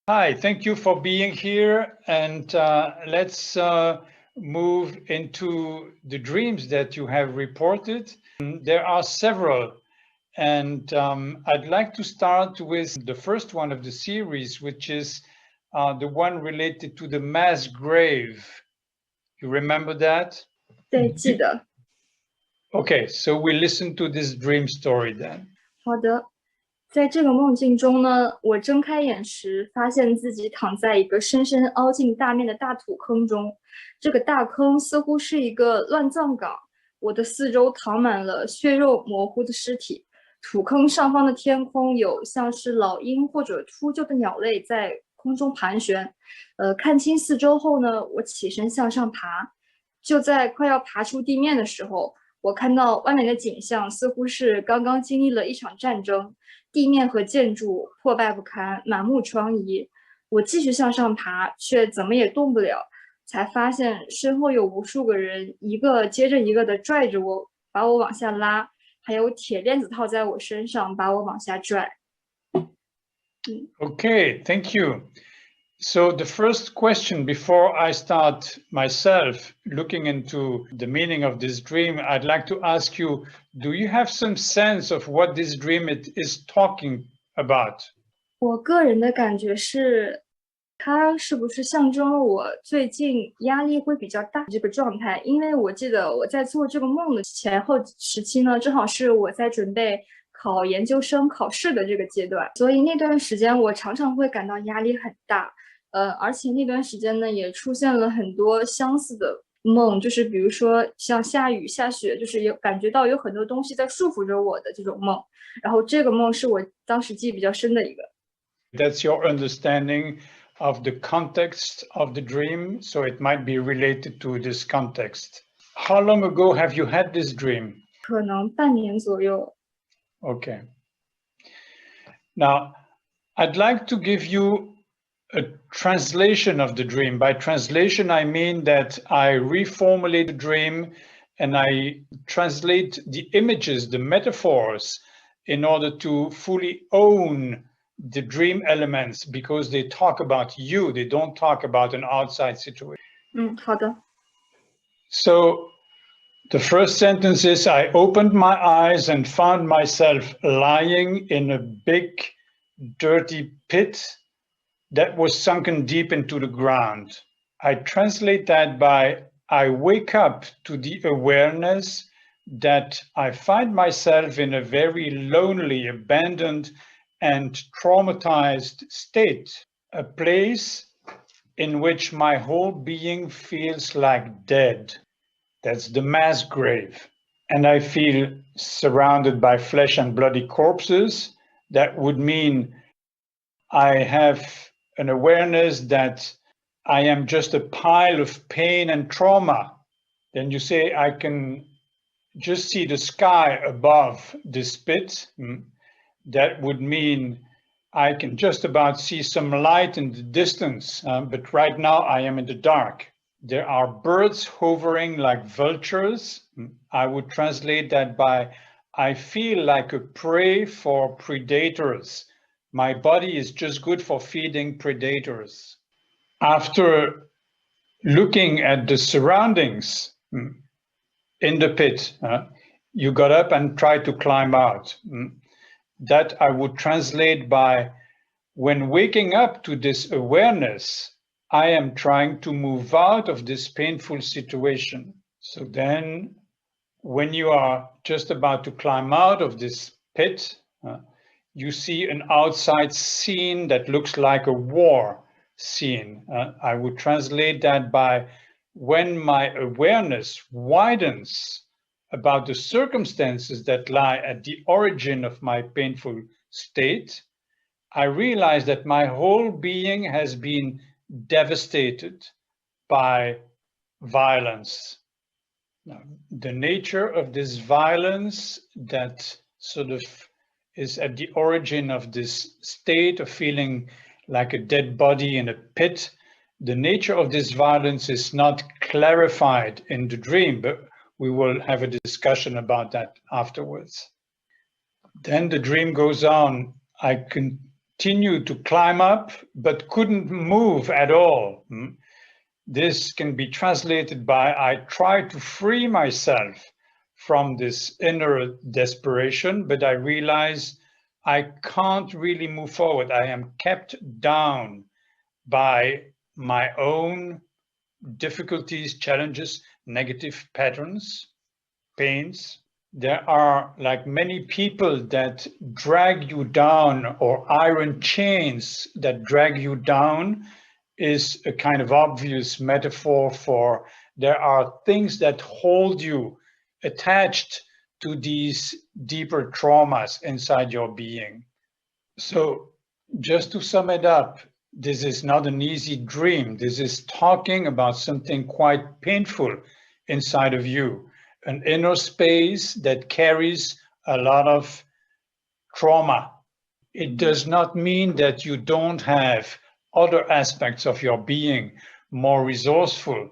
Hi, thank you for being here. And let's move into the dreams that you have reported. There are several. And I'd like to start with the first one of the series, which is the one related to the mass grave. You remember that? 对，记得。Okay, so we listen to this dream story then. 好的，在这个梦境中呢，我睁开眼时，发现自己躺在一个深深凹进大面的大土坑中。这个大坑似乎是一个乱葬岗，我的四周躺满了血肉模糊的尸体。土坑上方的天空有像是老鹰或者秃鹫的鸟类在空中盘旋。看清四周后呢，我起身向上爬。就在快要爬出地面的时候，我看到外面的景象似乎是刚刚经历了一场战争，地面和建筑破败不堪，满目疮痍。我继续向上爬，却怎么也动不了，才发现身后有无数个人一个接着一个的拽着我，把我往下拉，还有铁链子套在我身上，把我往下拽。Okay, thank you. So the first question before I start myself looking into the meaning of this dream, I'd like to ask you, do you have some sense of what this dream is talking about? 我个人的感觉是，它是不是象征了我最近压力会比较大这个状态？因为我记得我在做这个梦的前后时期呢，正好是我在准备考研究生考试的这个阶段，所以那段时间我常常会感到压力很大。而且那段时间呢，也出现了很多相似的梦，就是比如说像下雨、下雪，就是有感觉到有很多东西在束缚着我的这种梦。然后这个梦是我当时记忆比较深的一个。That's your understanding of the context of the dream, so it might be related to this context. How long ago have you had this dream? 可能半年左右。 Okay. Now, I'd like to give you a translation of the dream. By translation, I mean that I reformulate the dream and I translate the images, the metaphors, in order to fully own the dream elements because they talk about you, they don't talk about an outside situation. 好的。 So the first sentence is, I opened my eyes and found myself lying in a big, dirty pit that was sunken deep into the ground. I translate that by, I wake up to the awareness that I find myself in a very lonely, abandoned, and traumatized state, a place in which my whole being feels like dead. That's the mass grave. And I feel surrounded by flesh and bloody corpses. That would mean I have an awareness that I am just a pile of pain and trauma. Then you say, I can just see the sky above this pit. That would mean I can just about see some light in the distance, but right now I am in the dark. There are birds hovering like vultures. I would translate that by, I feel like a prey for predators. My body is just good for feeding predators. After looking at the surroundings in the pit, you got up and tried to climb out. That I would translate by, when waking up to this awareness, I am trying to move out of this painful situation. So then when you are just about to climb out of this pit, you see an outside scene that looks like a war scene. I would translate that by, when my awareness widens about the circumstances that lie at the origin of my painful state, I realize that my whole being has been devastated by violence. Now, the nature of this violence that sort of is at the origin of this state of feeling like a dead body in a pit, the nature of this violence is not clarified in the dream, but we will have a discussion about that afterwards. Then the dream goes on. I continued to climb up, but couldn't move at all. This can be translated by I tried to free myself from this inner desperation, but I realize I can't really move forward. I am kept down by my own difficulties, challenges, negative patterns, pains. There are like many people that drag you down, or iron chains that drag you down is a kind of obvious metaphor for there are things that hold you attached to these deeper traumas inside your being. So just to sum it up, this is not an easy dream. This is talking about something quite painful inside of you, an inner space that carries a lot of trauma. It does not mean that you don't have other aspects of your being, more resourceful,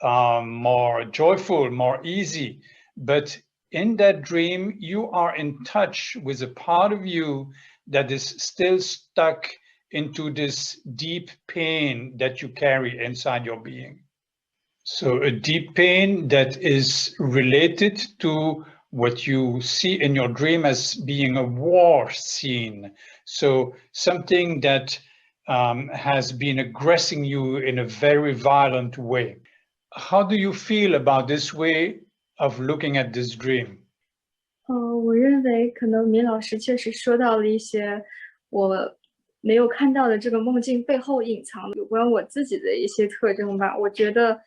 more joyful, more easy. But in that dream, you are in touch with a part of you that is still stuck into this deep pain that you carry inside your being. So a deep pain that is related to what you see in your dream as being a war scene. So something that has been aggressing you in a very violent way. How do you feel about this way of looking at this dream? 我认为可能米老师确实说到了一些我没有看到的这个梦境背后隐藏的有关我自己的一些特征吧。我觉得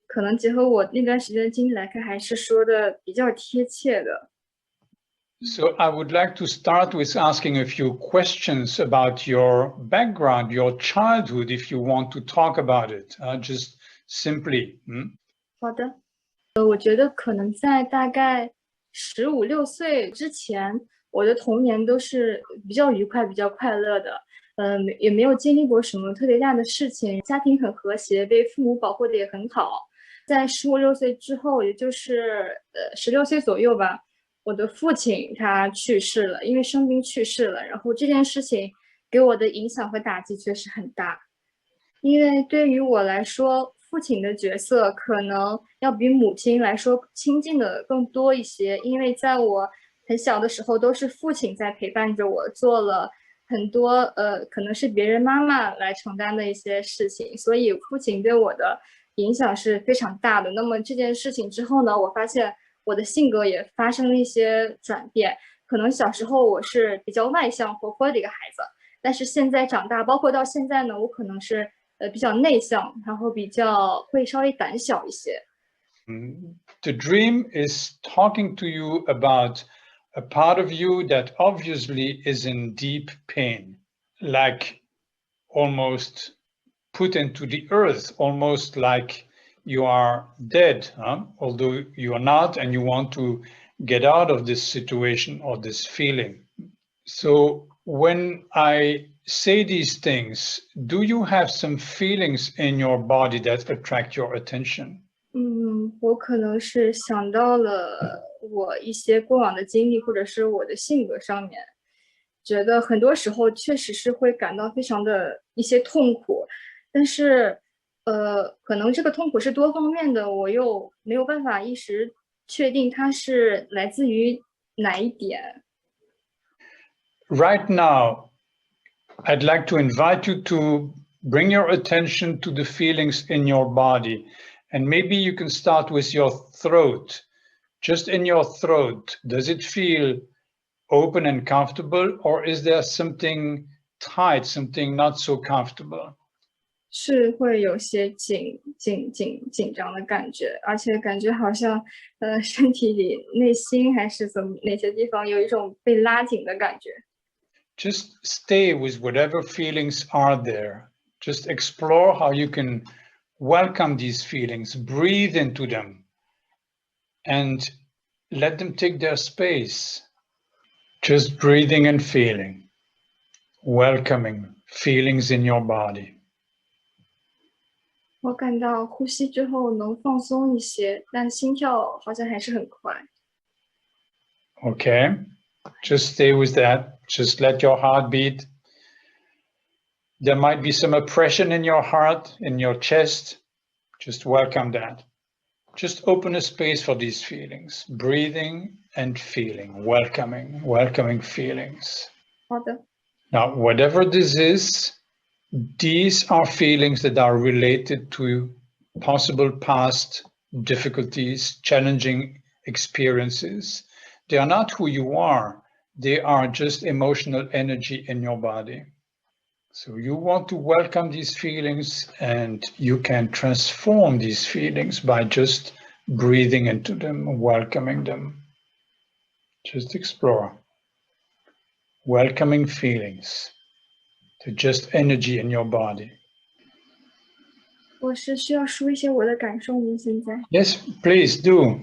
可能结合我那段时间的经历来看，还是说的比较贴切的。So I would like to start with asking a few questions about your background, your childhood, if you want to talk about it, just simply. 好的，我觉得可能在大概15、16岁之前，我的童年都是比较愉快、比较快乐的，也没有经历过什么特别大的事情，家庭很和谐，被父母保护的也很好。在15、16岁之后，也就是16岁左右吧。我的父亲他去世了，因为生病去世了。然后这件事情给我的影响和打击确实很大，因为对于我来说，父亲的角色可能要比母亲来说亲近的更多一些。因为在我很小的时候，都是父亲在陪伴着我，做了很多可能是别人妈妈来承担的一些事情，所以父亲对我的影响是非常大的。那么这件事情之后呢，我发现我的性格也发生了一些转变，可能小时候我是比较外向活泼的一个孩子，但是现在长大，包括到现在呢，我可能是比较内向，然后比较会稍微胆小一些。The dream is talking to you about a part of you that obviously is in deep pain, like almost put into the earth, almost like you are dead, although you are not, and you want to get out of this situation or this feeling. So when I say these things, do you have some feelings in your body that attract your attention? 我可能是想到了我一些过往的经历，或者是我的性格上面，觉得很多时候确实是会感到非常的一些痛苦，但是可能这个痛苦是多方面的，我又没有办法一时确定它是来自于哪一点。Right now, I'd like to invite you to bring your attention to the feelings in your body. And maybe you can start with your throat. Just in your throat, does it feel open and comfortable, or is there something tight, something not so comfortable? 是会有些紧张的感觉，而且感觉好像身体里内心还是怎么哪些地方有一种被拉紧的感觉。Just stay with whatever feelings are there. Just explore how you can welcome these feelings, breathe into them, and let them take their space. Just breathing and feeling, welcoming feelings in your body. 我感到呼吸之后能放松一些，但心跳好像还是很快。Okay, just stay with that. Just let your heart beat. There might be some oppression in your heart, in your chest. Just welcome that. Just open a space for these feelings, breathing and feeling, welcoming feelings. 好的， Now, whatever this is, these are feelings that are related to possible past difficulties, challenging experiences. They are not who you are. They are just emotional energy in your body. So you want to welcome these feelings, and you can transform these feelings by just breathing into them, welcoming them. Just explore. Welcoming feelings. They're just energy in your body. 我是需要说一些我的感受吗？现在， Yes, please do.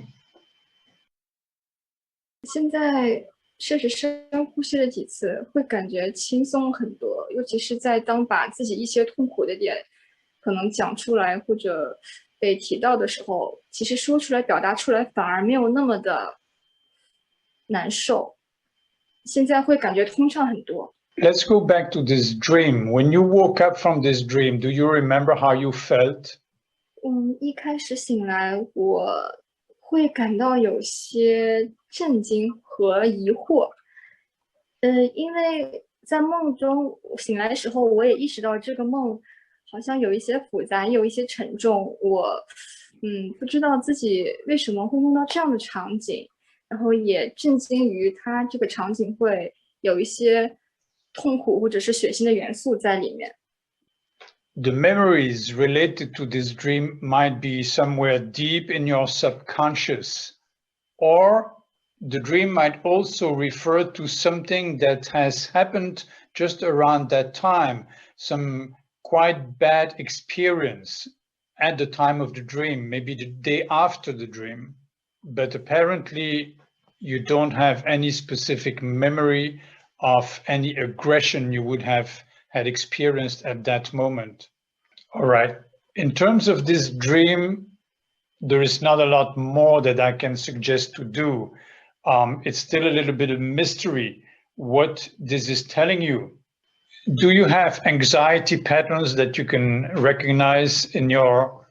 现在确实深呼吸了几次，会感觉轻松很多，尤其是在当把自己一些痛苦的点可能讲出来或者被提到的时候，其实说出来、表达出来反而没有那么的难受。现在会感觉通畅很多。 Let's go back to this dream. When you woke up from this dream, do you remember how you felt? 一开始醒来，我会感到有些震惊和疑惑。因为在梦中醒来的时候，我也意识到这个梦好像有一些复杂，也有一些沉重。我不知道自己为什么会梦到这样的场景，然后也震惊于它这个场景会有一些痛苦或者是血腥的元素在里面。 The memories related to this dream might be somewhere deep in your subconscious, or the dream might also refer to something that has happened just around that time, some quite bad experience at the time of the dream, maybe the day after the dream. But apparently you don't have any specific memory of any aggression you would have had experienced at that moment. All right. In terms of this dream, there is not a lot more that I can suggest to do. It's still a little bit of mystery what this is telling you. Do you have anxiety patterns that you can recognize in your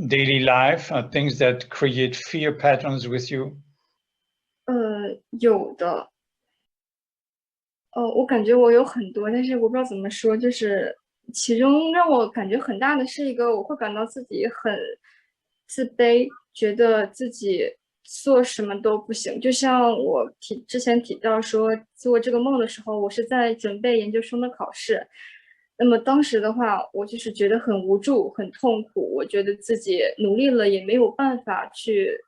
daily life, things that create fear patterns with you? 有的。我感觉我有很多，但是我不知道怎么说，就是其中让我感觉很大的是一个，我会感到自己很自卑，觉得自己做什么都不行。就像我之前提到说，做这个梦的时候，我是在准备研究生的考试。那么当时的话，我就是觉得很无助、很痛苦，我觉得自己努力了也没有办法去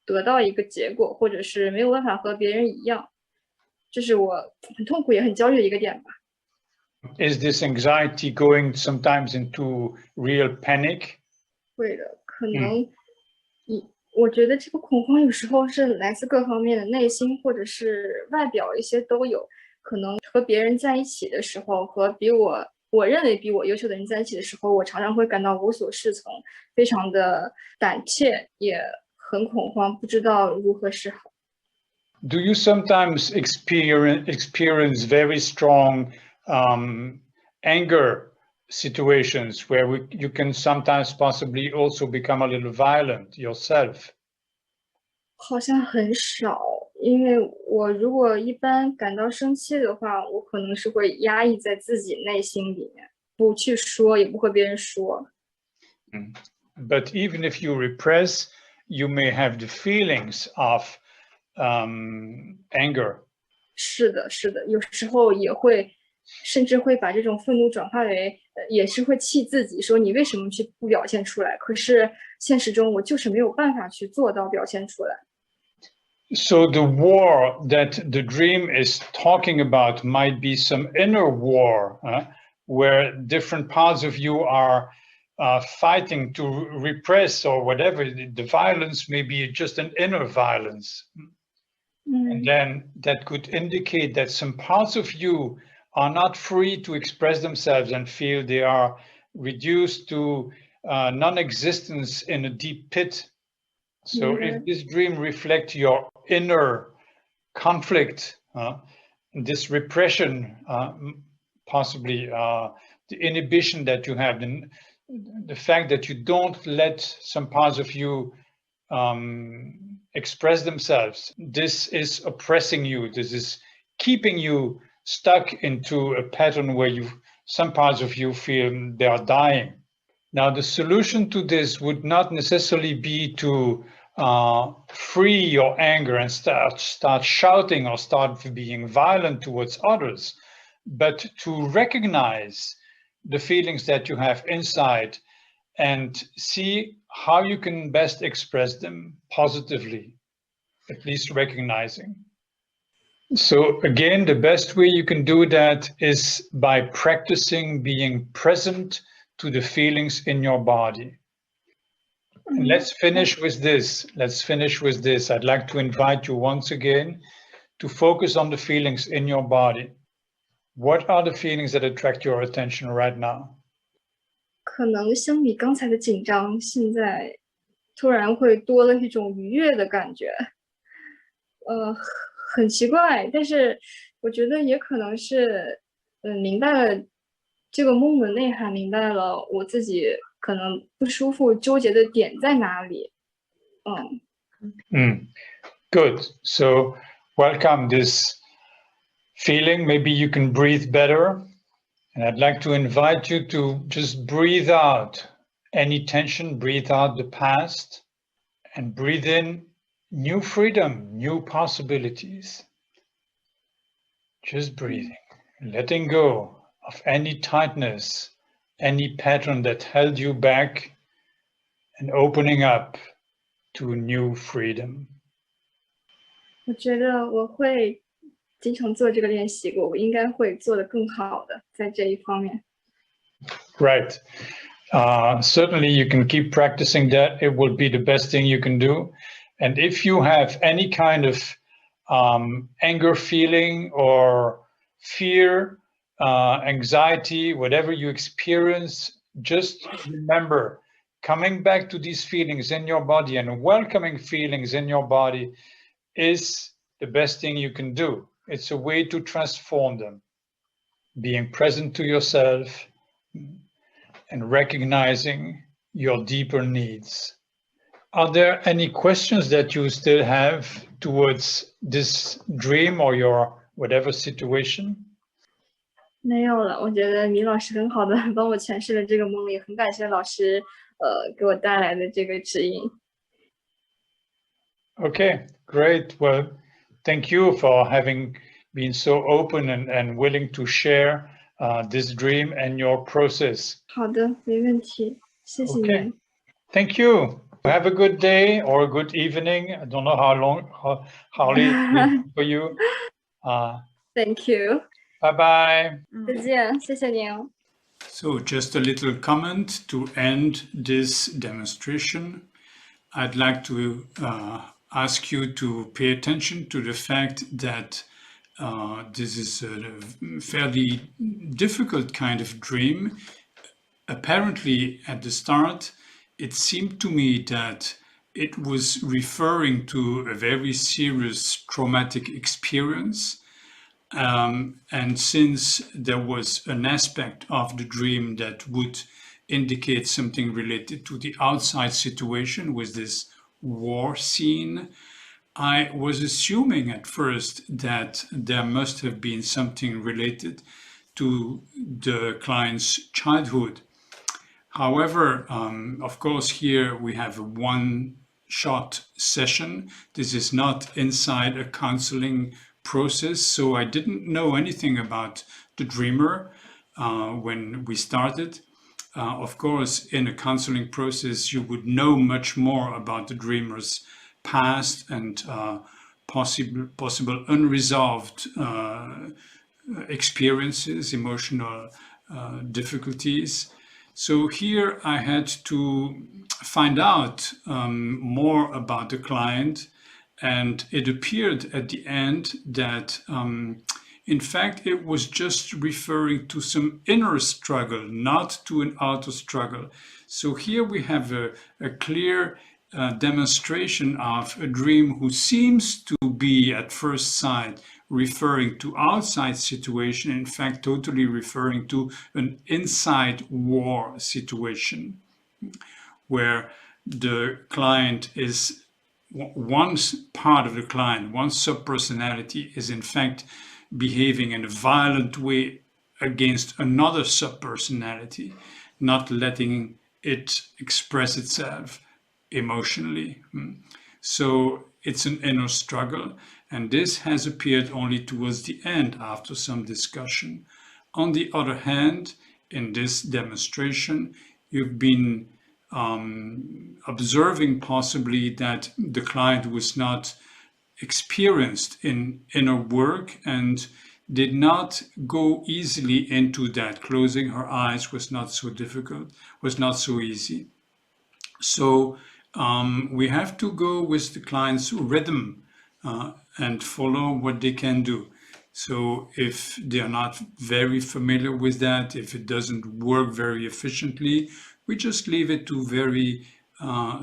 得到一个结果，或者是没有办法和别人一样。这是我很痛苦也很焦虑的一个点吧。 Is this anxiety going sometimes into real panic? 会的，可能我觉得这个恐慌有时候是来自各方面的，内心或者是外表一些都有。可能和别人在一起的时候，和我认为比我优秀的人在一起的时候，我常常会感到无所适从，非常的胆怯，也很恐慌，不知道如何是好。 Do you sometimes experience very strong anger situations where you can sometimes possibly also become a little violent yourself? 好像很少，因为我如果一般感到生气的话，我可能是会压抑在自己内心里面，不去说，也不和别人说。But even if you repress, you may have the feelings of anger. 是的，是的，有时候也会，甚至会把这种愤怒转化为，也是会气自己，说你为什么不表现出来？可是现实中我就是没有办法去做到表现出来。So the war that the dream is talking about might be some inner war, where different parts of you are fighting to repress or whatever. The violence may be just an inner violence. And then that could indicate that some parts of you are not free to express themselves and feel they are reduced to non-existence in a deep pit. So if this dream reflects your inner conflict, this repression possibly the inhibition that you have, the fact that you don't let some parts of you express themselves. This is oppressing you. This is keeping you stuck into a pattern where some parts of you feel they are dying. Now, the solution to this would not necessarily be to free your anger and start shouting or start being violent towards others, but to recognize the feelings that you have inside and see how you can best express them positively, at least recognizing. So again, the best way you can do that is by practicing being present to the feelings in your body. And let's finish with this. I'd like to invite you once again to focus on the feelings in your body. What are the feelings that attract your attention right now? 可能相比刚才的紧张，现在突然会多了一种愉悦的感觉。很奇怪，但是我觉得也可能是，明白了这个梦的内涵，明白了我自己可能不舒服、纠结的点在哪里。Good. So welcome this feeling. Maybe you can breathe better. And I'd like to invite you to just breathe out any tension, breathe out the past, and breathe in new freedom, new possibilities. Just breathing, letting go of any tightness, any pattern that held you back, and opening up to new freedom. 我觉得我会经常做这个练习，我应该会做得更好的，在这一方面。Right. Certainly you can keep practicing that. It will be the best thing you can do. And if you have any kind of anger feeling or fear, anxiety, whatever you experience, just remember coming back to these feelings in your body and welcoming feelings in your body is the best thing you can do. It's a way to transform them. Being present to yourself and recognizing your deeper needs. Are there any questions that you still have towards this dream or your whatever situation? 没有了，我觉得米老师很好的帮我诠释了这个梦，也很感谢老师给我带来的这个指引。Okay, great. Well, thank you for having been so open and willing to share this dream and your process. 好的，没问题，谢谢您。Okay, thank you. Have a good day or a good evening. I don't know how late it is for you. Thank you. Bye bye. 再见，谢谢您。So just a little comment to end this demonstration. I'd like to ask you to pay attention to the fact that this is a fairly difficult kind of dream. Apparently, at the start, it seemed to me that it was referring to a very serious traumatic experience. And since there was an aspect of the dream that would indicate something related to the outside situation with this war scene, I was assuming at first that there must have been something related to the client's childhood. However, of course, here we have a one-shot session. This is not inside a counseling process, so I didn't know anything about the dreamer when we started. Of course, in a counseling process, you would know much more about the dreamer's past and possible unresolved experiences, emotional difficulties. So here I had to find out more about the client, and it appeared at the end that in fact it was just referring to some inner struggle, not to an outer struggle. So here we have a clear demonstration of a dream who seems to be at first sight referring to outside situation, in fact totally referring to an inside war situation where the client is, one part of the client, one subpersonality is in fact behaving in a violent way against another subpersonality, not letting it express itself emotionally. So it's an inner struggle, and this has appeared only towards the end after some discussion. On the other hand, in this demonstration, you've been observing possibly that the client was not experienced in inner work and did not go easily into that. Closing her eyes was not so difficult, was not so easy. So we have to go with the client's rhythm and follow what they can do. So if they are not very familiar with that, if it doesn't work very efficiently, we just leave it to very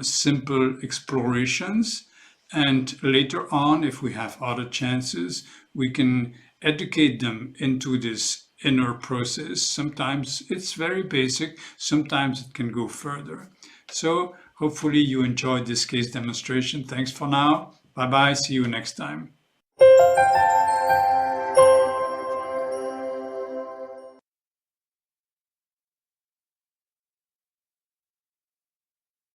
simple explorations. And later on, if we have other chances, we can educate them into this inner process. Sometimes it's very basic, sometimes it can go further. So hopefully you enjoyed this case demonstration. Thanks for now. Bye-bye. See you next time.